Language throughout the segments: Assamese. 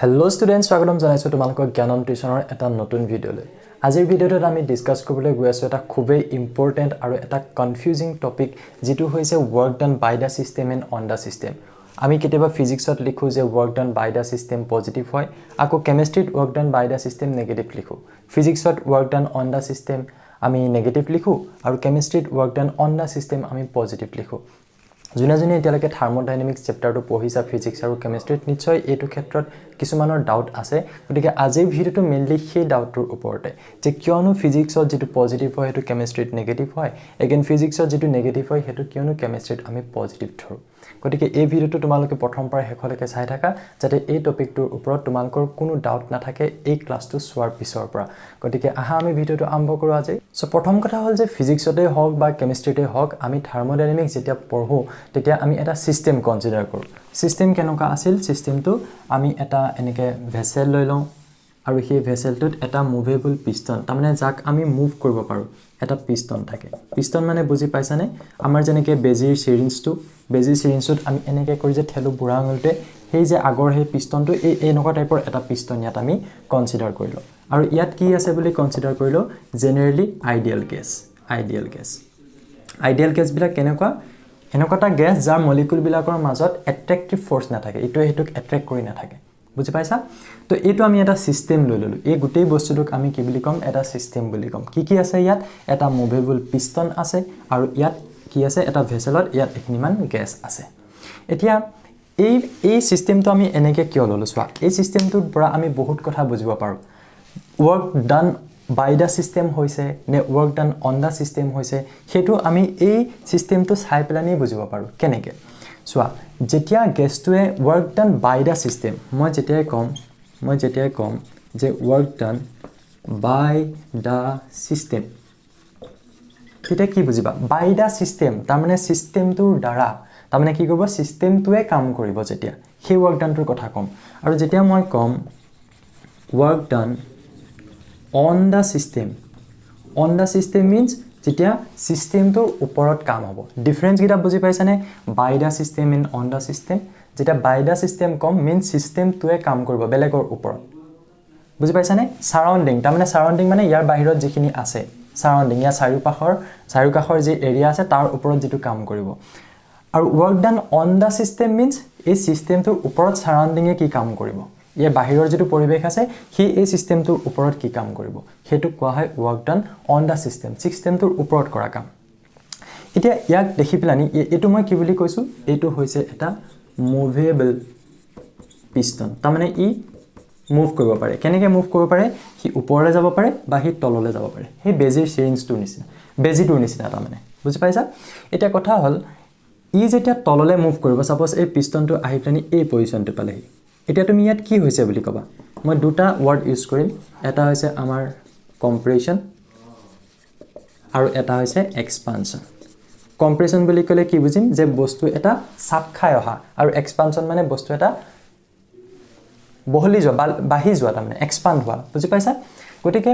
Hello students, স্বাগতম জনাইছো তোমালোকক জ্ঞানম টিউচনৰ এটা নতুন ভিডিঅলৈ। আজিৰ ভিডিঅটোত আমি ডিসকাস কৰিবলৈ গৈ আছো এটা খুবেই ইম্পৰ্টেন্ট আৰু এটা কনফিউজিং টপিক যেটো হৈছে work done by the system and on the system। আমি কেতিয়াবা ফিজিক্সত লিখো যে work done by the system positive হয়, আকৌ কেমিষ্ট্ৰিত work done by the system negative লিখো। ফিজিক্সত work done on the system আমি নেগেটিভ লিখো আৰু কেমিষ্ট্ৰিত work done on the system আমি পজিটিভ লিখো। জুনে এতিয়ালৈকে থাৰ্মোডাইনামিক্স চেপ্টাৰটো পঢ়িছা ফিজিক্স আৰু কেমিষ্ট্ৰিত নিশ্চয় এইটো ক্ষেত্ৰত কিছুমানৰ ডাউট আছে। গতিকে আজিৰ ভিডিঅটো মেইনলি সেই ডাউটৰ ওপৰতে যে কিয়নো ফিজিক্সত যেটো পজিটিভ হয় হেতু কেমিষ্ট্ৰিত নেগেটিভ হয়, এগেইন ফিজিক্সত যেটো নেগেটিভ হয় হেতু কিয়নো কেমিষ্ট্ৰিত আমি পজিটিভ ধৰো। গতিকে এই ভিডিঅটো তোমালোকে প্ৰথম পৰা শেষলৈকে চাই থাকা যাতে এই টপিকটোৰ ওপৰত তোমালোকৰ কোনো ডাউট নাথাকে এই ক্লাছটো চোৱাৰ পিছৰ পৰা। গতিকে আহা আমি ভিডিঅটো আৰম্ভ কৰো আজি। সো প্ৰথম কথা হ'ল যে ফিজিক্সতে হওক বা কেমিষ্ট্ৰিতে হওক আমি থাৰ্মোডাইনামিক্স যেতিয়া পঢ়ো তেতিয়া আমি এটা সিস্টেম কনসিডাৰ কৰো। সিস্টেম কেনেকুৱা আছিল? সিস্টেমটো আমি এটা এনেকে ভেসেল লৈ লওঁ আৰু সেই ভেসেলটোত এটা মুভেবল পিস্টন তাৰমানে যাক আমি মুভ কৰিব পাৰো এটা পিস্টন থাকে। পিস্টন মানে বুজি পাইছানে? আমাৰ যেনেকে বেজিৰ সিৰিঞ্জটোত আমি এনেকে কৰি যে ঠেলু বুঢ়া আঙুলতে সেই যে আগৰ সেই পিস্টনটো এই এনেকুৱা টাইপৰ এটা পিস্টন ইয়াত আমি কনসিডাৰ কৰিলো। আৰু ইয়াত কি আছে বুলি কনসিডাৰ কৰিলো? জেনাৰেলি আইডিয়েল গেছ বিলাক কেনেকুৱা? এনেকুৱা এটা গেছ যাৰ মলিকুল বিলাকৰ মাজত এট্ৰেক্টিভ ফোৰ্স নাথাকে, ইটোৱে হেতুক এট্ৰেক্ট কৰি নাথাকে। বুজি পাইছা? তো এইটো আমি এটা সিস্টেম লৈ ললো। এই গোটেই বস্তুটোক আমি কি বুলি কম? এটা সিস্টেম বুলি কম। কি আছে ইয়াত? এটা মুভেবল পিস্টন আছে আৰু ইয়াত কি আছে? এটা ভেসেলত ইয়াত এখিনিমান গ্যাস আছে। এতিয়া এই সিস্টেমটো আমি এনেকে কিয় ললো চোৱা। এই সিস্টেমটোৰ পৰা আমি বহুত কথা বুজিব পাৰো। work done by the system হৈছে নে work done on the system হৈছে হেতু আমি এই সিস্টেমটো চাই পেলানি বুজিব পাৰো। কেনেকে? চোৱা, যেতিয়া গেছটোৱে work done by the system, মই যেতিয়াই কম যে work done by the system তেতিয়া কি বুজিবা? by the system তাৰমানে সিস্টেমটোৰ দ্বাৰা, তাৰমানে কি কৰিব? সিস্টেমটোৱে কাম কৰিব যেতিয়া সেই work done টোৰ কথা কম। আৰু যেতিয়া মই কম work done on the system means যেতিয়া সিস্টেমটোৰ ওপৰত কাম হ'ব। ডিফাৰেন্স কিটা বুজি পাইছানে? by the system and on the system, যেতিয়া by the system com means সিস্টেমটোৱে কাম কৰিব বেলেগৰ ওপৰত। বুজি পাইছানে? সাৰাউন্ডিং তাৰমানে সাৰাউন্ডিং মানে ইয়াৰ বাহিৰত যিখিনি আছে সাৰাউন্ডিং, ইয়াৰ চাৰিওকাষৰ যে এৰিয়া আছে তাৰ ওপৰত যেটো কাম কৰিব। আৰু work done on the system means এই সিস্টেমটোৰ ওপৰত সাৰাউন্ডিংয়ে কি কাম কৰিব, ইয়াৰ বাহিৰৰ যেটো পৰিবেশ আছে সেই এই সিস্টেমটোৰ ওপৰত কি কাম কৰিব হেতু কোৱা হয় work done on the system, সিস্টেমটোৰ ওপৰত কৰা কাম। এতিয়া ইয়াক দেখি পেলানি এটো মই কি বুলি কৈছো? এটো হৈছে এটা মুভেবল পিস্টন। তাৰমানে ই মুভ কৰিব পাৰে। কেনেকে মুভ কৰিব পাৰে? হি ওপৰলৈ যাব পাৰে বা হি তললৈ যাব পাৰে। হে বেজিৰ সিৰিঞ্জটোৰ নিচিনা, বেজিটোৰ নিচিনা তাৰমানে। বুজি পাইছা? এটা কথা হ'ল ই যেতিয়া তললৈ মুভ কৰিব, সাপোজ এই পিস্টনটো আহি পেলানি এই পজিশনটো পালেহি, এতিয়া তুমি ইয়াত কি হৈছে বুলি কবা? মই দুটা ওয়ার্ড ইউজ কৰিম। এটা হৈছে আমাৰ কম্প্ৰেছন আৰু এটা হৈছে এক্সপানশন। কম্প্ৰেছন বুলি ক'লে কি বুজিম? যে বস্তু এটা চাপ খাই অহা, আৰু এক্সপানশন মানে বস্তু এটা বহলি যোৱা, বাঢ়ি যোৱা, তাৰমানে এক্সপান্ড হোৱা। বুজি পাইছা? গতিকে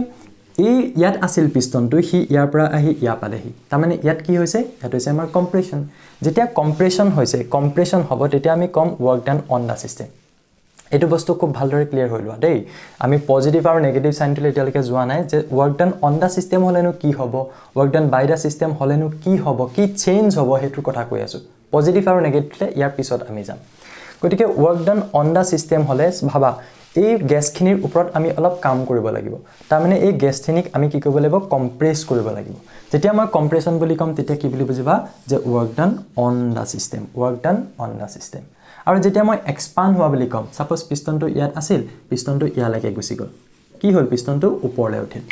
এই ইয়াত আছিল পিস্টনটো, হি ইয়াৰ পৰা আহি ইয়া পালেহি, তাৰমানে ইয়াত কি হৈছে? এটা হৈছে আমাৰ কম্প্ৰেছন। যেতিয়া কম্প্ৰেছন হ'ব তেতিয়া আমি কম work done on the system। এইটো বস্তু খুব ভালদৰে ক্লিয়াৰ হৈ লোৱা দেই। আমি পজিটিভ আৰু নেগেটিভ সাইনটো এতিয়ালৈকে যোৱা নাই যে work done on the system হলেনো কি হ'ব, work done by the system হলেনো কি হ'ব, কি চেঞ্জ হ'ব হেতুৰ কথা কৈ আছো। পজিটিভ আৰু নেগেটিভলে ইয়াৰ পিছত আমি যাম। গতিকে work done on the system হলে ভাবা এই গ্যাসখিনিৰ ওপৰত আমি অলপ কাম কৰিব লাগিব। তাৰমানে এই গ্যাসখিনিক আমি কি কৰিব লাগিব? কম্প্ৰেছ কৰিব লাগিব। যেতিয়া মই কম্প্ৰেছন বুলি কম তেতিয়া কি বুলি বুজিবা? যে work done on the system, work done on the system। আৰু যেতিয়া মই এক্সপান্ড হোৱা বুলি কম, সাপোজ পিস্টনটো ইয়াত আছিল, পিস্টনটো ইয়ালৈকে গুচি গ'ল, কি হ'ল? পিস্টনটো ওপৰলৈ উঠিল।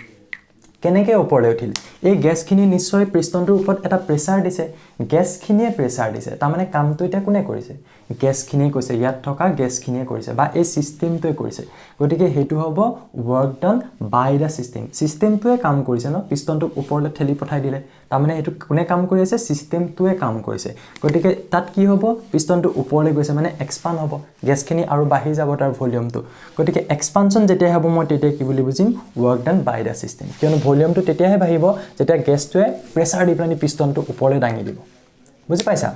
কেনেকে ওপৰলৈ উঠিল? এই গ্যাসখিনি নিশ্চয় পিস্টনটোৰ ওপৰত এটা প্ৰেসাৰ দিছে, গ্যাসখিনিয়ে প্ৰেসাৰ দিছে। তাৰমানে কামটো এটা কোনে কৰিছে? গ্যাসখিনিয়ে কৰিছে, ইয়াত থকা গ্যাসখিনিয়ে কৰিছে বা এই সিস্টেমটোৱে কৰিছে। গতিকে হেতু হ'ব work done by the system। সিস্টেমটোৱে কাম কৰিছে ন, পিস্টনটোক ওপৰলৈ ঠেলি পঠাই দিলে, তাৰমানে হেতু কোনে কাম কৰি আছে? সিস্টেমটোৱে কাম কৰিছে। গতিকে তাত কি হ'ব? পিস্টনটো ওপৰলৈ গৈছে মানে এক্সপান্ড হ'ব, গ্যাসখিনি আৰু বাঢ়ি যাব তাৰ ভলিউমটো। গতিকে এক্সপানশন যেতিয়া হ'ব মই তেতিয়া কি বুলি বুজিম? work done by the system। কিয়নো ভলিউমটো তেতিয়াহে বাঢ়িব যেতিয়া গ্যাসটোৱে প্ৰেসাৰ দি পেলানি পিস্টনটো ওপৰলৈ দাঙি দিব। বুজি পাইছা?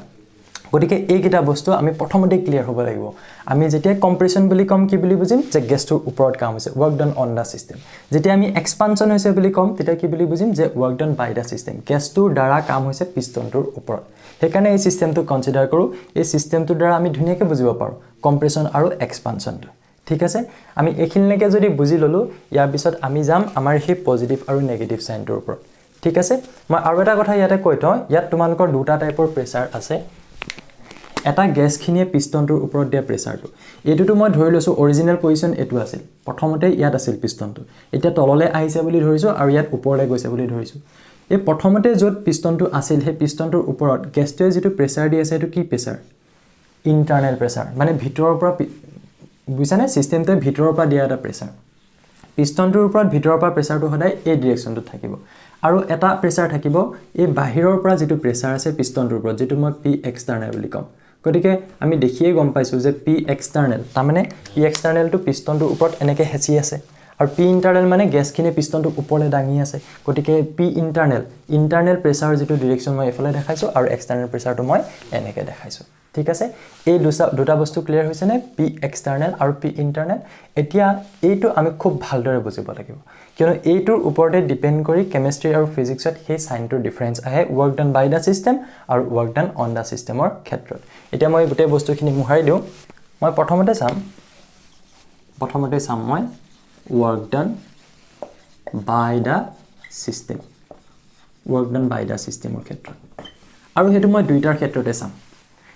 গতিকে এইকেইটা বস্তু আমি প্ৰথমতে ক্লিয়াৰ হ'ব লাগিব আমি যেতিয়া কম্প্ৰেছন বুলি কম কি বুলি বুজিম যে গেছটোৰ ওপৰত কাম হৈছে work done on da system যেতিয়া আমি এক্সপানশন হৈছে বুলি কম তেতিয়া কি বুলি বুজিম যে work done by the system গেছটোৰ দ্বাৰা কাম হৈছে পিষ্টনটোৰ ওপৰত সেইকাৰণে এই সিস্টেমটো কনসিডাৰ কৰো এই সিস্টেমটোৰ দ্বাৰা আমি ধুনীয়াকৈ বুজিব পাৰো কম্প্ৰেছন আৰু এক্সপানশনটো ঠিক আছে আমি এখিনলৈকে যদি বুজি ললো ইয়াৰ পিছত আমি যাম আমাৰ সেই পজিটিভ আৰু নেগেটিভ সাইনটোৰ ওপৰত ঠিক আছে মই আৰু এটা কথা ইয়াতে কৈ থওঁ ইয়াত তোমালোকৰ দুটা টাইপৰ প্ৰেছাৰ আছে এটা গ্যাস খিনিয়ে পিষ্টনটোৰ ওপৰত দিয়া প্ৰেছাৰটো এটোটো মই ধৰি লৈছো অৰিজিনাল পজিশন এটো আছিল প্ৰথমতে ইয়াত আছিল পিষ্টনটো এতিয়া তললে আহিছে বুলি ধৰিছো আৰু ইয়াত ওপৰলৈ গৈছে বুলি ধৰিছো এই প্ৰথমতে যত পিষ্টনটো আছিল হে পিষ্টনটোৰ ওপৰত গ্যাসটোৱে যেটো প্ৰেছাৰ দি আছে এটো কি প্ৰেছাৰ ইন্টাৰনাল প্ৰেছাৰ মানে ভিতৰৰ পৰা বুজিছানে সিস্টেমটোৱে ভিতৰৰ পৰা দিয়া এটা প্ৰেছাৰ পিষ্টনটোৰ ওপৰত ভিতৰৰ পৰা প্ৰেছাৰটো সদায় এই ডাইৰেকচনটোত থাকিব আৰু এটা প্ৰেছাৰ থাকিব এই বাহিৰৰ পৰা যেটো প্ৰেছাৰ আছে পিষ্টনটোৰ ওপৰত যেটো মই পি এক্সটাৰ্নাল বুলি কম গতিকে আমি দেখিয়ে গম পাইছো যে পি এক্সটাৰ্নাল তাৰ মানে পি এক্সটাৰ্নালটো পিষ্টনটোৰ ওপৰত এনেকে হেচি আছে আৰু পি ইন্টাৰনাল মানে গ্যাসখিনি পিষ্টনটোৰ ওপৰলৈ দাঙি আছে গতিকে পি ইন্টাৰনাল প্ৰেছাৰ যেটো ডাইৰেকচন মই এফালে দেখাইছো আৰু এক্সটাৰ্নাল প্ৰেছাৰটো মই এনেকে দেখাইছো ঠিক আছে এই দুটা বস্তু ক্লিয়াৰ হৈছে নে পি এক্সটাৰ্নাল আৰু পি ইন্টাৰনাল এতিয়া এইটো আমি খুব ভালদৰে বুজিব লাগিব কিয়নো এইটোৰ ওপৰতে ডিপেন্ড কৰি কেমিষ্ট্ৰি আৰু ফিজিক্সত সেই সাইনটোৰ ডিফাৰেন্স আহে work done by the system আৰু ৱৰ্ক ডান অন দা সিস্টেমৰ ক্ষেত্ৰত এতিয়া মই গোটেই বস্তুখিনি মুহাই দিও মই প্ৰথমতে চাম মই work done by the system work done by the সিস্টেমৰ ক্ষেত্ৰত আৰু হেতু মই দুইটাৰ ক্ষেত্ৰতে চাম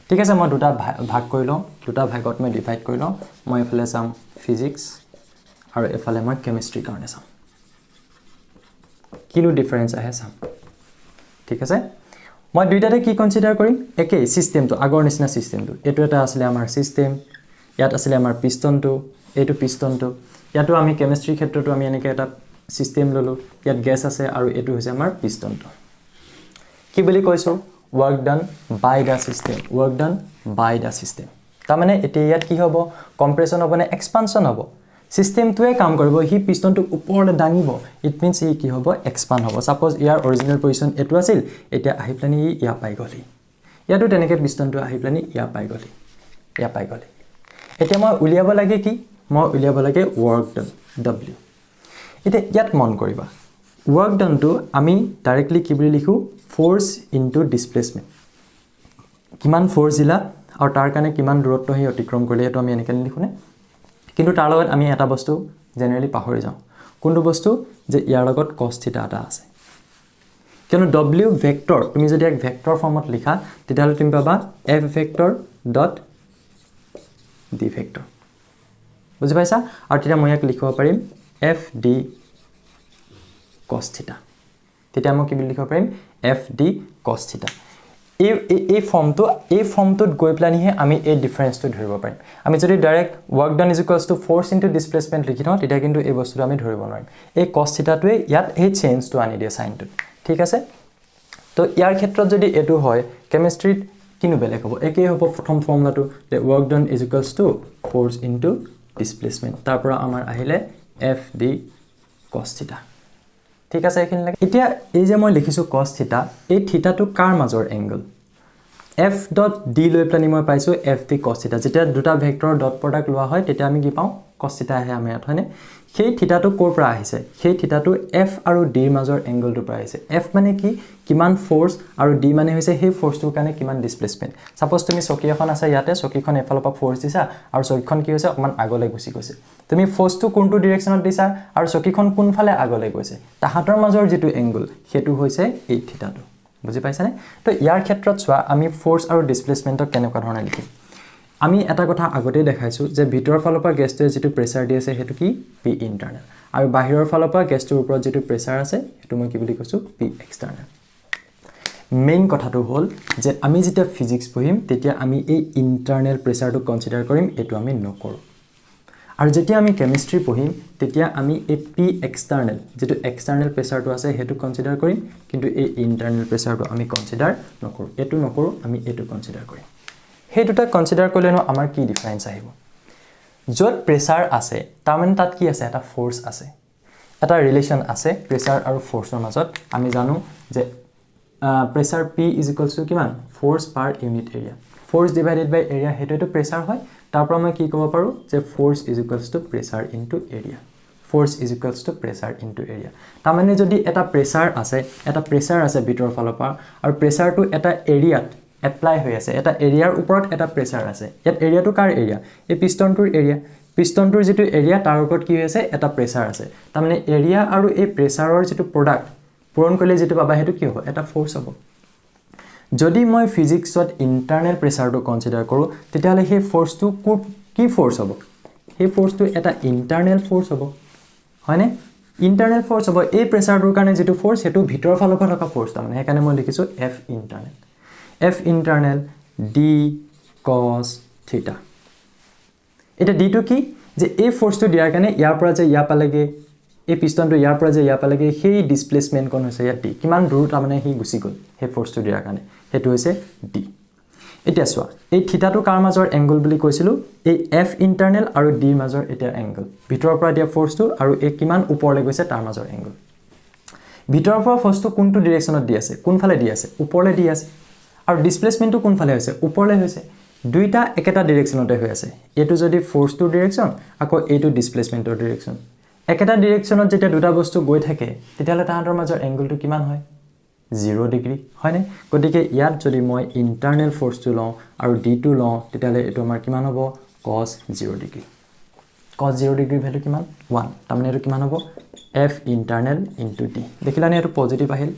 ঠিক আছে মই দুটা ভাগ কৰি লওঁ দুটা ভাগত মই ডিভাইড কৰি লওঁ মই এফালে চাম ফিজিক্স আৰু এফালে মই কেমিষ্ট্ৰি কাৰণে চাম কিনো ডিফাৰেন্স আহে চাম ঠিক আছে মই দুইটাতে কি কনসিডাৰ কৰিম একেই সিস্টেমটো আগৰ নিচিনা সিস্টেমটো এটো এটা আছিল আমাৰ সিস্টেম ইয়াত আছিল আমাৰ পিষ্টনটো এটো পিষ্টনটো ইয়াতো আমি কেমিষ্ট্ৰি ক্ষেত্ৰটো আমি এনেকৈ এটা সিস্টেম ললো ইয়াত গ্যাস আছে আৰু এটো হৈছে আমাৰ পিষ্টনটো কি বুলি কৈছো work done by the system work done by the system তাৰ মানে এতিয়া ইয়াত কি হ'ব কম্প্ৰেছন হ'ব নে এক্সপানশন হ'ব সিস্টেমটোৱে কাম কৰিব হি পিষ্টনটো ওপৰলৈ দাঙিব ইট মিন্স ই কি হ'ব এক্সপান্ড হ'ব সাপোজ ইয়াৰ অৰিজিনাল পজিশন এটো আছিল এতিয়া আহি প্লানি ইয়া পাই গলি ইয়াতো তেনেকৈ পিষ্টনটো আহি প্লানি ইয়া পাই গলি এতিয়া মই উলিয়াব লাগে কি মই উলিয়াব লাগে work done w এতিয়া ইয়াত মন কৰিবা work done to আমি ডাইৰেক্টলি কি বুলি লিখো force into displacement কিমান ফোৰ্স দিলা আৰু তাৰ কাৰণে কিমান দূৰত্ব হে অতিক্ৰম কৰিলে এটো আমি এনেকৈ লিখোনে কিন্তু তাৰ লগত আমি এটা বস্তু জেনাৰেলি পাহৰি যাওঁ কোনটো বস্তু যে ইয়াৰ লগত cos θ এটা আছে কিয়নো w ভেক্টৰ তুমি যদি এক ভেক্টৰ ফৰ্মত লিখা তেতিয়াহলে তুমি পাবা f vector dot d vector বুজি পাইছা আৰু তেতিয়া মই ইয়াক লিখিব পাৰিম f d cos θ তেতিয়া মই কি বুলি লিখিব পাৰিম f d cos θ এই ফৰ্মটোত গৈ প্লানিহে আমি এই ডিফাৰেন্সটো ধৰিব পাৰিম আমি যদি direct work done is equals to force into displacement লিখি থওঁ তেতিয়া কিন্তু এই বস্তুটো আমি ধৰিব নোৱাৰিম এই cos θ টোৱে ইয়াত এই চেঞ্জটো আনি দিয়ে সাইনটো ঠিক আছে তো ইয়াৰ ক্ষেত্ৰত যদি এটো হয় কেমিষ্ট্ৰিত কিনো বেলেগ হ'ব একেই হ'ব প্ৰথম ফৰ্মুলাটো যে work done is equals to force into displacement তাৰ পৰা আমাৰ আহিলে f d cos θ ঠিক আছে এখিনি লাগে এতিয়া এই যে মই লিখিছো cos θ এই থিতাটো কাৰ মাজৰ এংগল f ডট d লৈ প্লানি মই পাইছো f d cos θ যেতিয়া দুটা ভেক্টৰ ডট প্ৰডাক্ট লোৱা হয় তেতিয়া আমি কি পাওঁ cos θ আহে আমাৰ ইয়াত হয়নে সেই থিতাটো কোৰ পৰা আহিছে সেই থিতাটো f আৰু d ৰ মাজৰ এংগলটো পৰা আহিছে f মানে কি কিমান ফোৰ্স আৰু d মানে হৈছে সেই ফোৰ্সটোৰ কাৰণে কিমান ডিসপ্লেসমেন্ট সাপোজ তুমি চকী এখন আছে ইয়াতে চকীখন এফালৰ পৰা ফোৰ্স দিছা আৰু চকীখন কি হৈছে অকমান আগলৈ গুছি গৈছে তুমি ফোৰ্সটো কোনটো ডাইৰেকচনত দিছা আৰু চকীখন কোনফালে আগলৈ গৈছে তাহাতৰ মাজৰ যেটো এংগল হেতু হৈছে এই থিতাটো বুজি পাইছানে তো ইয়াৰ ক্ষেত্ৰত চোৱা আমি ফোৰ্স আৰু ডিসপ্লেসমেন্টক কেনেকুৱা ধৰণে লিখিম আমি এটা কথা আগতে দেখাইছো যে ভিতৰৰ ফালৰ পৰা গ্যাসটোৱে যেটো প্ৰেছাৰ দি আছে হেতু কি পি ইন্টাৰনাল আৰু বাহিৰৰ ফালৰ পৰা গ্যাসটোৰ ওপৰত যেটো প্ৰেছাৰ আছে হেতু মই কি বুলি কৈছো পি এক্সটাৰ্নাল মেইন কথাটো হল যে আমি যেতিয়া ফিজিক্স পঢ়িম তেতিয়া আমি এই ইন্টাৰনাল প্ৰেছাৰটো কনসিডাৰ কৰিম এটো আমি নকৰো আৰু যেতিয়া আমি কেমিষ্ট্ৰি পঢ়িম তেতিয়া আমি এই পি এক্সটাৰ্নাল যেটো এক্সটাৰ্নাল প্ৰেছাৰটো আছে হেতু কনসিডাৰ কৰিম কিন্তু এই ইন্টাৰনাল প্ৰেছাৰটো আমি কনসিডাৰ নকৰো এটো নকৰো আমি এটো কনসিডাৰ কৰিম হে দুটা কনসিডাৰ কৰিলেনো আমাৰ কি ডিফাৰেন্স আহিব যত প্ৰেছাৰ আছে তাৰ মানে তাত কি আছে এটা ফোৰ্স আছে এটা ৰিলেশন আছে প্ৰেছাৰ আৰু ফোৰ্সৰ মাজত আমি জানো যে pressure p is equals to কিমান ফোৰ্স পাৰ ইউনিট এৰিয়া ফ'ৰ্চ ডিভাইডেড বাই এৰিয়া সেইটোৱেতো প্ৰেছাৰ হয় তাৰ পৰা মই কি ক'ব পাৰোঁ যে force is equals to pressure into area force is equals to pressure into area তাৰমানে যদি এটা প্ৰেছাৰ আছে ভিতৰৰ ফালৰ পৰা আৰু প্ৰেছাৰটো এটা এৰিয়াত এপ্লাই হৈ আছে এটা এৰিয়াৰ ওপৰত এটা প্ৰেছাৰ আছে ইয়াত এৰিয়াটো কাৰ এৰিয়া এই পিষ্টনটোৰ এৰিয়া পিষ্টনটোৰ যেটো এৰিয়া তাৰ ওপৰত কি হৈ আছে এটা প্ৰেছাৰ আছে তাৰমানে এৰিয়া আৰু এই প্ৰেছাৰৰ যেটো প্ৰডাক্ট পূৰণ কৰিলে যেটো পাবা হেতু কি হ'ব এটা ফ'ৰ্চ হ'ব যদি মই ফিজিক্সত ইন্টাৰনেল প্ৰেছাৰটো কনসিডাৰ কৰো তেতিয়ালে সেই ফ'ৰ্চটো কি ফ'ৰ্চ হ'ব সেই ফ'ৰ্চটো এটা ইন্টাৰনেল ফ'ৰ্চ হ'ব হয়নে ইন্টাৰনেল ফ'ৰ্চ হ'ব এই প্ৰেছাৰটোৰ কাৰণে যেটো ফ'ৰ্চ হেতু ভিতৰৰ ফালৰ পৰা থকা ফ'ৰ্চ তাৰমানে হেকাৰণে মই লিখিছো F internal d cos theta এটা d টো কি যে এই ফ'ৰ্চটো দিয়াৰ কাৰণে ইয়াৰ পৰা যে ইয়া পালেগে এই পিষ্টনটো ইয়াৰ পৰা যে ইয়া পালেগে সেই ডিসপ্লেসমেন্ট কোন হৈছে ইয়াত d কিমান দূৰ তাৰমানে হি গুছি গল সেই ফ'ৰ্চটো দিয়াৰ কাৰণে হেতু হৈছে d এতিয়া চোৱা এই থিটাটো কাৰ মাজৰ এংগল বুলি কৈছিলো এই F internal আৰু d মাজৰ এটা এংগল ভিতৰৰ পৰা দিয়া ফ'ৰ্চটো আৰু এই কিমান ওপৰলৈ গৈছে তাৰ মাজৰ এংগল ভিতৰৰ পৰা ফ'ৰ্চটো কোনটো ডাইৰেকচনত দি আছে কোনফালে দি আছে ওপৰলৈ দি আছে আৰু ডিসপ্লেসমেন্টটো কোনফালে হৈছে ওপৰলৈ হৈছে দুইটা একেটা ডাইৰেকচনতে হৈ আছে এটো যদি ফ'ৰ্চটো ডাইৰেকচন আকৌ এটো ডিসপ্লেসমেন্টৰ ডাইৰেকচন একেটা ডাইৰেকচনত যেতিয়া দুটা বস্তু গৈ থাকে তেতিয়ালে তাহাঁতৰ মাজৰ এংগলটো কিমান হয় 0 ডিগ্ৰী হয়নে গতিকে ইয়াত যদি মই ইন্টাৰনেল ফ'ৰ্চটো লওঁ আৰু d টো লওঁ তেতিয়ালে এটো আমাৰ কিমান হ'ব cos 0 degree cos 0 degree value কিমান 1 তাৰমানে এটো কিমান হ'ব F internal into d দেখিলানে এটো পজিটিভ আহিল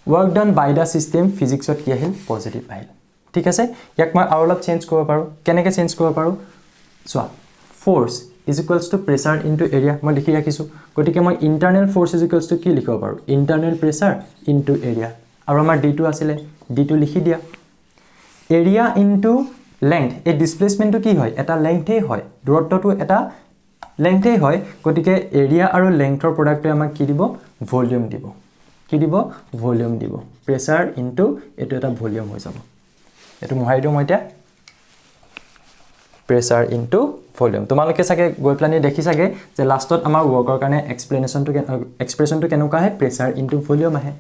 work done by the system physics ত কি আহিল পজিটিভ আহিল ঠিক আছে ইয়াক মই আৰু অলপ চেঞ্জ কৰিব পাৰো কেনেকৈ চেঞ্জ কৰিব পাৰো চোৱা force is equals to pressure into area মই লিখি ৰাখিছো গতিকে মই internal force is equals to কি লিখিব পাৰো internal pressure into area আৰু আমাৰ d2 আছিল d2 লিখি দিয়া area into length এই ডিসপ্লেসমেন্টটো কি হয় এটা লেংথে হয় দূৰত্বটো এটা লেংথে হয় গতিকে area আৰু লেংথৰ প্ৰডাক্টে আমাক কি দিব ভলিউম দিব কি দিব ভলিউম দিব প্ৰেছাৰ ইনটু এটো এটা ভলিউম হৈ যাব এটো মহাই দিও মই এতিয়া প্ৰেছাৰ ইনটু ভলিউম তোমালোকে সাকে গৈ প্লানি দেখি সাকে যে লাষ্টত আমাৰ ওয়াৰ্কৰ কাৰণে এক্সপ্ৰেছনটো কেনেকুৱা হয় প্ৰেছাৰ ইনটু ভলিউম আহে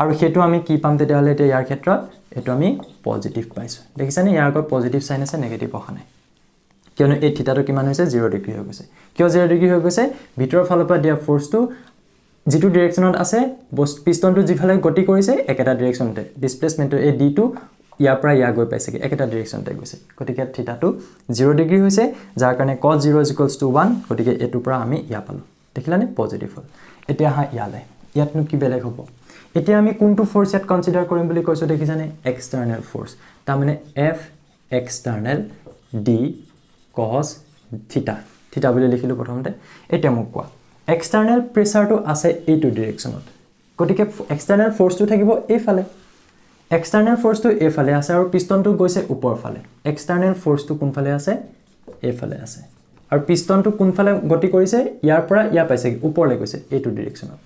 আৰু হেতু আমি কি পাম তেতিয়া হলে ইয়াৰ ক্ষেত্ৰত এটো আমি পজিটিভ পাইছো দেখিছানে ইয়াৰ আগত পজিটিভ সাইন আছে নেগেটিভ অহা নাই কিয়নো এই থিটাটো কিমান হৈছে 0 ডিগ্ৰী হৈ গৈছে কিয় 0 ডিগ্ৰী হৈ গৈছে ভিতৰৰ ফালৰ পৰা দিয়া ফ'ৰ্চটো যেটো ডাইৰেকচনত আছে পিষ্টনটো জিফালে গতি কৰিছে একেটা ডাইৰেকচনতে ডিসপ্লেসমেন্টৰ এই d টো ইয়াৰ পৰা ইয়া গৈ পাইছে একেটা ডাইৰেকচনতে গৈছে গতিকে থিটাটো 0 ডিগ্ৰী হৈছে যাৰ কাৰণে cos 0 1 গতিকে এটো পৰা আমি ইয়া পালো দেখিলানে পজিটিভ হল এতিয়া হা ইয়ালে ইয়াতনো কি বেলেগ হ'ব এতিয়া আমি কোনটো ফ'ৰ্চ ইয়াত কনসিডাৰ কৰিম বুলি কৈছো দেখিছানে এক্সটাৰ্নাল ফ'ৰ্চ তাৰ মানে F external d cos থিটা বুলি লিখিলো প্ৰথমতে এটা মোক কোৱা এক্সটাৰ্নাল প্ৰেছাৰটো আছে এইটো ডাইৰেকচনত গতিকে এক্সটাৰ্নাল ফ'ৰ্চটো থাকিব এইফালে এক্সটাৰ্নাল ফ'ৰ্চটো এইফালে আছে আৰু পিষ্টনটো গৈছে ওপৰ ফালে এক্সটাৰ্নাল ফ'ৰ্চটো কোনফালে আছে এইফালে আছে আৰু পিষ্টনটো কোনফালে গতি কৰিছে ইয়াৰ পৰা ইয়া পাইছে ওপৰলৈ গৈছে এইটো ডাইৰেকচনত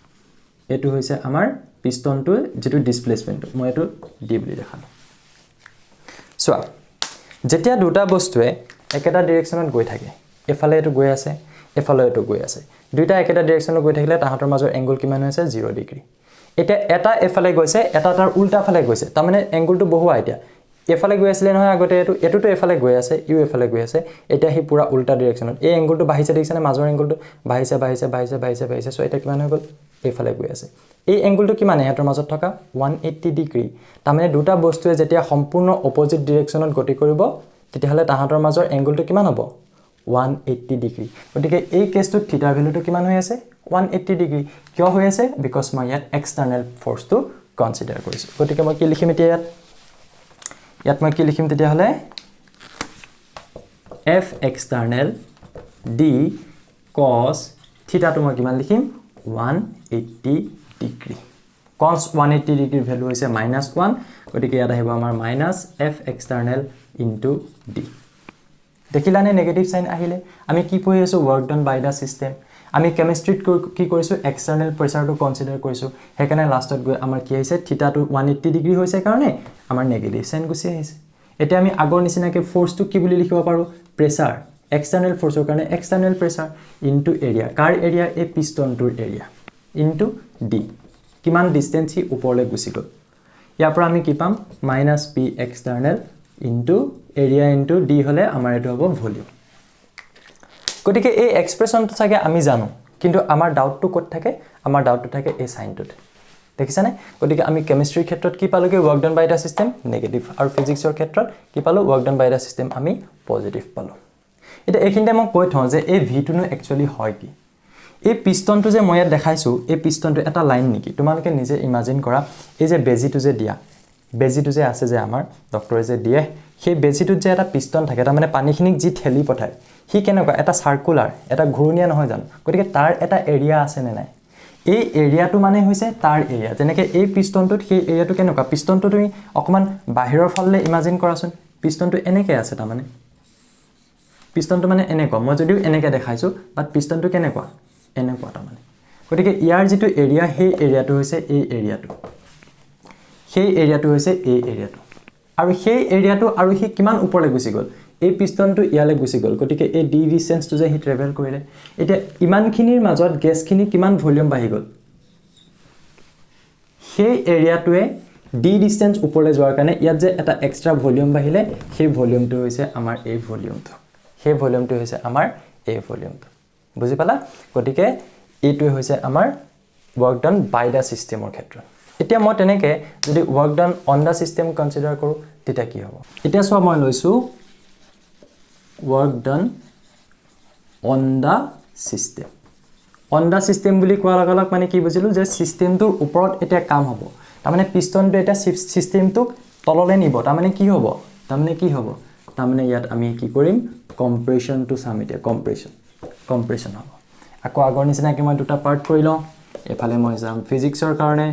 এটো হৈছে আমাৰ পিষ্টনটো যেটো ডিসপ্লেসমেন্ট মই এটো d বুলি দেখালো সো যেতিয়া দুটা বস্তুৱে একেটা ডাইৰেকচনত গৈ থাকে এফালে এটো গৈ আছে এফালে এটো গৈ আছে দুইটা একেটা ডাইৰেকচনত গৈ থাকিলে তাহাঁতৰ মাজৰ এংগল কিমান হৈছে 0 ডিগ্ৰী এটা এফালে গৈছে এটা তাৰ উল্টা ফালে গৈছে তাৰ মানে এংগলটো বহুৱা এতিয়া এফালে গৈ আছিল নহয় আগতে এটোটো এফালে গৈ আছে ইউ এফালে গৈ আছে এতিয়া হি পুৰা উল্টা ডাইৰেকচনত এই এংগলটো বাহিছে দেখিছানে মাজৰ এংগলটো বাহিছে সো এটা কিমান হৈ গল এফালে গৈ আছে এই এংগলটো কিমান হেতৰ মাজত থকা 180 ডিগ্ৰী তাৰ মানে দুটা বস্তুৱে যেতিয়া সম্পূৰ্ণ অপজিট ডাইৰেকচনত গতি কৰিব তেতিয়াহলে তাহাঁতৰ মাজৰ এংগলটো কিমান হ'ব 180 ডিগ্ৰী গতিকে এই কেছটো থিটা ভ্যালুটো কিমান হৈ আছে 180 ডিগ্ৰী কিয় হৈ আছে বিকজ মই ইয়াত এক্সটাৰ্নাল ফ'ৰ্চটো কনসিডাৰ কৰিছো গতিকে মই কি লিখিম এতিয়া ইয়াত মই কি লিখিম তেতিয়া হলে F external d cos থিটা তো মই কিমান লিখিম 180 ডিগ্ৰী cos 180 ডিগ্ৰী ভ্যালু হৈছে -1 গতিকে ইয়াত আহিব আমাৰ -F external into d দেখিলানে নেগেটিভ সাইন আহিলে আমি কি পঢ়ি আছো work done by the system আমি কেমিষ্ট্ৰিত কি কৰিছো এক্সটাৰ্নাল প্ৰেছাৰটো কনসিডাৰ কৰিছো হেকানে লাষ্টত গৈ আমাৰ কি হৈছে থিটাটো 180 ডিগ্ৰী হৈছে কাৰণে আমাৰ নেগেটিভ সাইন গুছি আহিছে এতিয়া আমি আগৰ নিচিনাকে ফ'ৰ্চটো কি বুলি লিখিব পাৰো প্ৰেছাৰ এক্সটাৰ্নাল ফ'ৰ্চৰ কাৰণে এক্সটাৰ্নাল প্ৰেছাৰ ইনটু এৰিয়া কাৰ এৰিয়া এই পিষ্টনটোৰ এৰিয়া ইনটু d কিমান ডিসটেন্স হি ওপৰলৈ গুছি গল ইয়াৰ পৰা আমি কি পাম -p external into area into D হলে আমাৰ এটো হ'ব ভলিউম গতিকে এই এক্সপ্ৰেছনটো থাকে আমি জানো কিন্তু আমাৰ ডাউটটো ক'ত থাকে আমাৰ ডাউটটো থাকে এই সাইনটোত দেখিছা নে গতিকে আমি কেমিষ্ট্ৰিৰ ক্ষেত্ৰত কি পালোগে work done by the system negative আৰু ফিজিক্সৰ ক্ষেত্ৰত কি পালো work done by the system আমি পজিটিভ পালো এটা এইখিনিতে মই কৈ থওঁ যে এই ভি টো নো একচুয়ালি হয় কি এই পিষ্টনটো যে মই ইয়াত দেখাইছো এই পিষ্টনটো এটা লাইন নেকি তোমালোকে নিজে ইমাজিন কৰা এই যে বেজিটো যে দিয়া বেজিটো যে আছে যে আমাৰ ডক্টৰে যে দিয়ে সেই বেজিটোত যে এটা পিষ্টন থাকে তাৰ মানে পানীখিনিক যি ঠেলি পঠায় হি কেনেকুৱা এটা সাৰ্কুলাৰ এটা ঘূৰণীয়া নহয় জানো গতিকে তাৰ এটা এৰিয়া আছে নে নাই এই এৰিয়াটো মানে হৈছে তাৰ এৰিয়া যেনেকৈ এই পিষ্টনটোত সেই এৰিয়াটো কেনেকুৱা পিষ্টনটো তুমি অকমান বাহিৰৰ ফালে ইমাজিন কৰাচোন পিষ্টনটো এনেকৈ আছে তাৰ মানে পিষ্টনটো মানে এনেকুৱা মই যদিও এনেকৈ দেখাইছো বাট পিষ্টনটো কেনেকুৱা এনেকুৱা তাৰ মানে গতিকে ইয়াৰ যেটো এৰিয়া সেই এৰিয়াটো হৈছে এই এৰিয়াটো সেই এৰিয়াটো হৈছে এই এৰিয়াটো আৰু সেই এৰিয়াটো আৰু হি কিমান ওপৰলৈ গুছি গল এই পিষ্টনটো ইয়ালে গুছি গল গতিকে এই ডি ডিসটেন্সটো যে হি ট্ৰেভেল কৰিলে এটা ইমানখিনিৰ মাজত গ্যাসখিনি কিমান ভলিউম বাঢ়ি গল সেই এৰিয়াটোৱে ডি ডিসটেন্স ওপৰলৈ যোৱাৰ কাৰণে ইয়াত যে এটা এক্সট্ৰা ভলিউম বাঢ়িলে সেই ভলিউমটো হৈছে আমাৰ এই ভলিউমটো সেই ভলিউমটো হৈছে আমাৰ এই ভলিউমটো বুজি পালা গতিকে এইটোৱে হৈছে আমাৰ ওয়াৰ্ক ডান বাই দা সিস্টেমৰ ক্ষেত্ৰত এতিয়া মই তেনেকে যদি work done on da system consider কৰো তেতিয়া কি হ'ব এতিয়া সব মই লৈছো work done on da system on the system বুলি কোৱাৰ লগে মানে কি বুজিলো যে সিস্টেমটোৰ ওপৰত এটা কাম হ'ব তাৰ মানে পিষ্টনটো এটা সিস্টেমটোক তললৈ নিব তাৰ মানে কি হ'ব তাৰ মানে ইয়াত আমি কি কৰিম কম্প্ৰেছন টু সাম এতিয়া কম্প্ৰেছন হ'ব আকৌ আগৰ নিচিনাকৈ মই দুটা পাৰ্ট কৰি লওঁ এফালে মই যাম ফিজিক্সৰ কাৰণে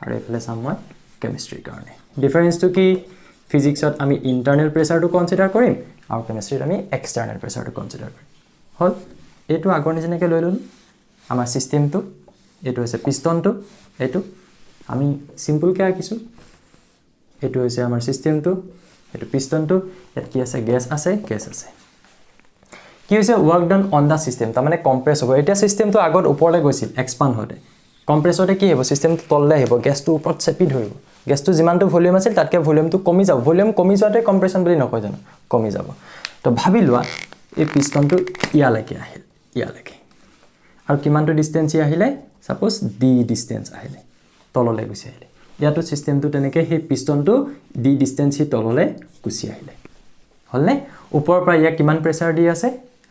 আৰু এফালে চাম মই কেমিষ্ট্ৰিৰ কাৰণে ডিফাৰেন্সটো কি ফিজিক্সত আমি ইন্টাৰনেল প্ৰেছাৰটো কনসিডাৰ কৰিম আৰু কেমিষ্ট্ৰিত আমি এক্সটাৰ্নেল প্ৰেছাৰটো কনসিডাৰ কৰিম হল এইটো আগৰ নিচিনাকৈ লৈ ললো আমাৰ সিস্টেমটো এইটো হৈছে পিষ্টনটো এইটো আমি সিম্পলকৈ আঁকিছো এইটো হৈছে আমাৰ সিস্টেমটো এইটো পিষ্টনটো ইয়াত কি আছে গ্যাস আছে কি হৈছে work done on da system তাৰ মানে কম্প্ৰেছ হ'ব এতিয়া সিস্টেমটো আগত ওপৰলৈ গৈছিল এক্সপান্ড হতে কম্প্ৰেছতে কি হ'ব সিস্টেমটো তললৈ আহিব গ্যাসটো ওপৰত চেপি ধৰিব গ্যাসটো যিমানটো ভলিউম আছিল তাতকৈ ভলিউমটো কমি যাব ভলিউম কমি যোৱাতে কম্প্ৰেছন বুলি নকয় জানো কমি যাব তো ভাবি লোৱা এই পিষ্টনটো ইয়ালৈকে আহিল ইয়ালৈকে আৰু কিমানটো ডিসটেন্স আহিলে সাপোজ ডি ডিসটেন্স আহিলে তললৈ গুছি আহিলে ইয়াতো সিস্টেমটো তেনেকৈ সেই পিষ্টনটো ডি ডিসটেন্স হি তললৈ গুছি আহিলে হলনে ওপৰৰ পৰা ইয়াক কিমান প্ৰেছাৰ দি আছে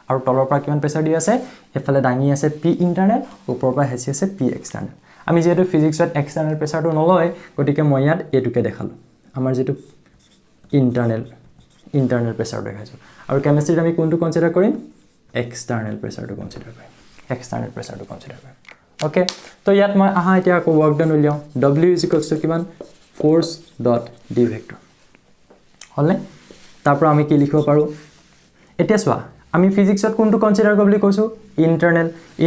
আৰু তলৰ পৰা কিমান প্ৰেছাৰ দি আছে এফালে দাঙি আছে পি ইন্টাৰনেল ওপৰৰ পৰা হেচি আছে পি এক্সটাৰ্নেল আমি যেহেতু ফিজিক্সত এক্সটাৰ্নেল প্ৰেছাৰটো নলয় গতিকে মই ইয়াত এটুকে দেখালো আমাৰ যেটো ইন্টাৰনেল প্ৰেছাৰ দেখাইছো আৰু কেমিষ্ট্ৰিত আমি কোনটো কনসিডাৰ কৰিম এক্সটাৰ্নেল প্ৰেছাৰটো কনসিডাৰ কৰিম ওকে তো ইয়াত মই আহা এতিয়া আকৌ ওয়াৰ্ক ডান উলিয়াও w কিমান ফোৰ্স ডট ডি ভেক্টৰ হলনে তাৰ পৰা আমি কি লিখিব পাৰো এতিয়া চোৱা আমি ফিজিক্সত কোনটো কনসিডাৰ কৰিব বুলি কৈছো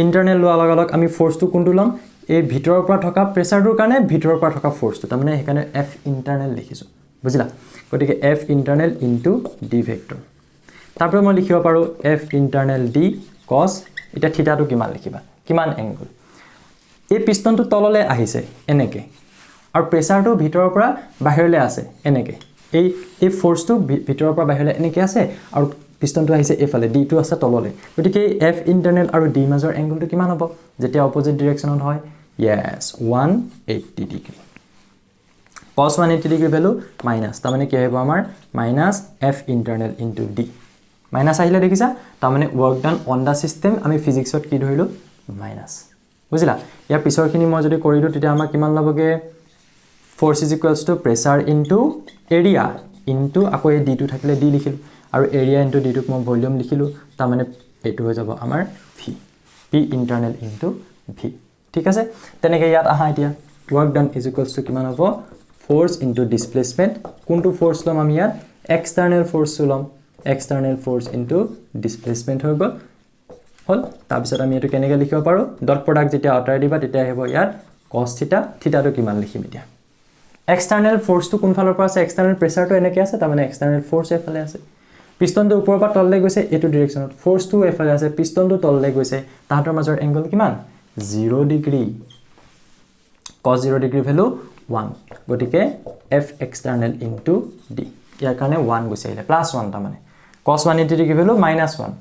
ইন্টাৰনেল লোৱাৰ লগে আমি ফোৰ্সটো কোনটো লম এই ভিতৰৰ পৰা থকা প্ৰেছাৰটোৰ কাৰণে ভিতৰৰ পৰা থকা ফোৰ্সটো তাৰ মানে সেইকাৰণে এফ ইন্টাৰনেল লিখিছো বুজিলা গতিকে F internal into D vector তাৰ পৰা মই লিখিব পাৰো এফ ইন্টাৰনেল ডি cos এটা থিটাটো কিমান লিখিবা কিমান এংগল এই পিষ্টনটো তললৈ আহিছে এনেকে আৰু প্ৰেছাৰটো ভিতৰৰ পৰা বাহিৰলৈ আছে এনেকে এই ফোৰ্সটো ভিতৰৰ পৰা বাহিৰলৈ এনেকে আছে আৰু পিষ্টনটো আহিছে এফালে ডি টো আছে তললৈ গতিকে এফ ইন্টাৰনেল আৰু ডি মাজৰ এংগলটো কিমান হ'ব যেতিয়া অপোজিট ডাইৰেকচনত হয় yes 180 degree cos 180 degree value minus তাৰ মানে কি হ'ব আমাৰ minus f internal into d minus আহিলে দেখিছা তাৰ মানে work done on da system আমি ফিজিক্সত কি ধৰিলো মাইনাস বুজিলা ইয়াৰ পিছৰখিনি মই যদি কৰিলো তেতিয়া আমাৰ কিমান লবগে force is equals to pressure into area into আকৌ এই d টো থাকিলে d লিখিলো আৰু area into d টোক মই ভলিউম লিখিলো তাৰ মানে এটো হৈ যাব আমাৰ v p internal into v ঠিক আছে তেনেকৈ ইয়াত আহা এতিয়া work done is equals to কিমান হ'ব force into displacement কোনটো force লম আমি ইয়াত external force লম external force into displacement হৈ গল হল তাৰ পিছত আমি এটো কেনেকৈ লিখিব পাৰো ডট প্ৰডাক্ট যেতিয়া আউটাৰ দিবা তেতিয়া আহিব ইয়াত cos থিটা থিটাটো কিমান লিখিম এতিয়া external force to কোনফালৰ পৰা আছে external pressure to এনেকৈ আছে তাৰ মানে external force এফালে আছে পিষ্টনটো ওপৰৰ পৰা তললৈ গৈছে এটো ডাইৰেকচনত force to এফালে আছে পিষ্টনটো তললৈ গৈছে তাহাতৰ মাজৰ এংগল কিমান 0 ডিগ্ৰী cos 0 ডিগ্ৰী ভ্যালু 1 গটিকে f external into d ইয়াৰ কাৰণে 1 গুচি আহিলে +1 তাৰ মানে cos 180 কি ভ্যালু -1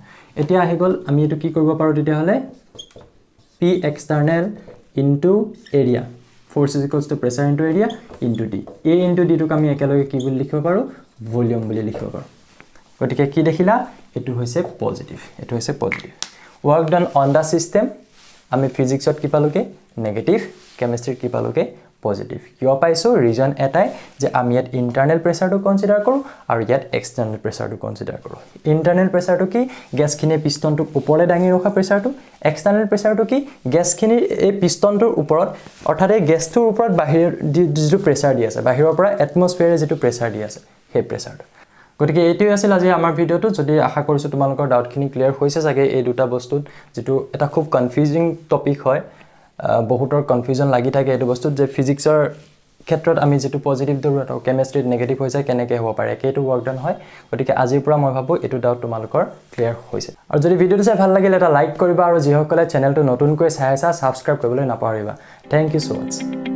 এতিয়া আহি গল আমি এটো কি কৰিব পাৰো তেতিয়া হলে P external into area force is equals to pressure into area into d a into d টো আমি একেলগে কি বুলি লিখিব পাৰো ভলিউম বুলি লিখিব পাৰো গতিকে কি দেখিলা এটো হৈছে positive work done on the system আমি ফিজিক্সত কি পালোকে নেগেটিভ কেমিস্ট্রি কি পালোকে পজিটিভ কিয় পাইছো ৰিজন এটাই যে আমি ইয়াত ইন্টাৰনাল প্ৰেছাৰটো কনসিডাৰ কৰো আৰু ইয়াত এক্সটাৰ্নাল প্ৰেছাৰটো কনসিডাৰ কৰো ইন্টাৰনাল প্ৰেছাৰটো কি গ্যাসখিনি পিষ্টনটো ওপৰলে দাঙি ৰখা প্ৰেছাৰটো এক্সটাৰ্নাল প্ৰেছাৰটো কি গ্যাসখিনি এই পিষ্টনটোৰ ওপৰত অৰ্থাৎ এই গ্যাসটোৰ ওপৰত বাহিৰ যিটো প্ৰেছাৰ দি আছে বাহিৰৰ পৰা এটমস্ফিয়াৰে যিটো প্ৰেছাৰ দি আছে সেই প্ৰেছাৰটো গতিকে এইটোই আছিল আজি আমাৰ ভিডিওটো যদি আশা কৰিছো তোমালোকৰ ডাউটখিনি ক্লিয়াৰ হৈছে চাগে এই দুটা বস্তুত যেটো এটা খুব কনফিউজিং টপিক হয় বহুতৰ কনফিউজন লাগি থাকে এই বস্তুত যে ফিজিক্সৰ ক্ষেত্ৰত আমি যেটো পজিটিভ ধৰো আৰু কেমিস্ট্ৰিত নেগেটিভ হৈ যায় কেনেকৈ হ'ব পাৰে কেটো ওয়াৰ্ক ডান হয় গতিকে আজিৰ পৰা মই ভাবো এটো ডাউট তোমালোকৰ ক্লিয়াৰ হৈছে আৰু যদি ভিডিওটো চাই ভাল লাগিলে এটা লাইক কৰিবা আৰু যিসকলে চেনেলটো নতুনকৈ চাই আছা সাবস্ক্ৰাইব কৰিবলৈ নাপাহৰিবা থ্যাংক ইউ সো মাচ